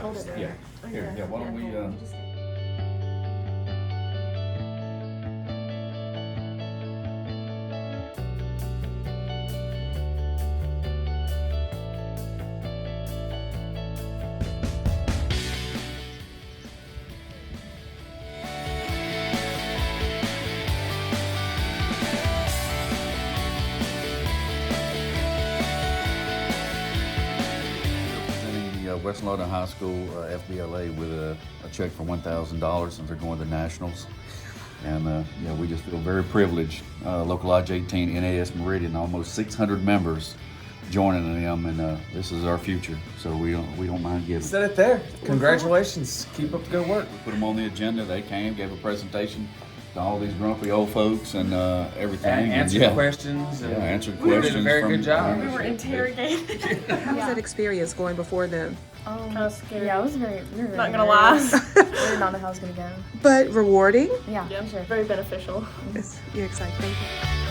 Hold it there. Yeah. Here, yeah, why don't we, presenting the West Lauderdale High School FBLA with a check for $1,000 since they're going to the Nationals. And yeah, we just feel very privileged. Local Lodge 18, NAS Meridian, almost 600 members joining them, and this is our future. So we don't mind giving. Set it there. Congratulations. Keep up the good work. We put them on the agenda. They came, gave a presentation to all these grumpy old folks and everything. And answered questions. Yeah, And answered we questions. did a very good job. We were interrogated. How was that experience going before them? Kind of scary. Yeah, I was we were very Not gonna lie. nervous. We did not know how it was gonna go. But rewarding? Yeah, Yeah, for sure. very beneficial. You're excited. Thank you.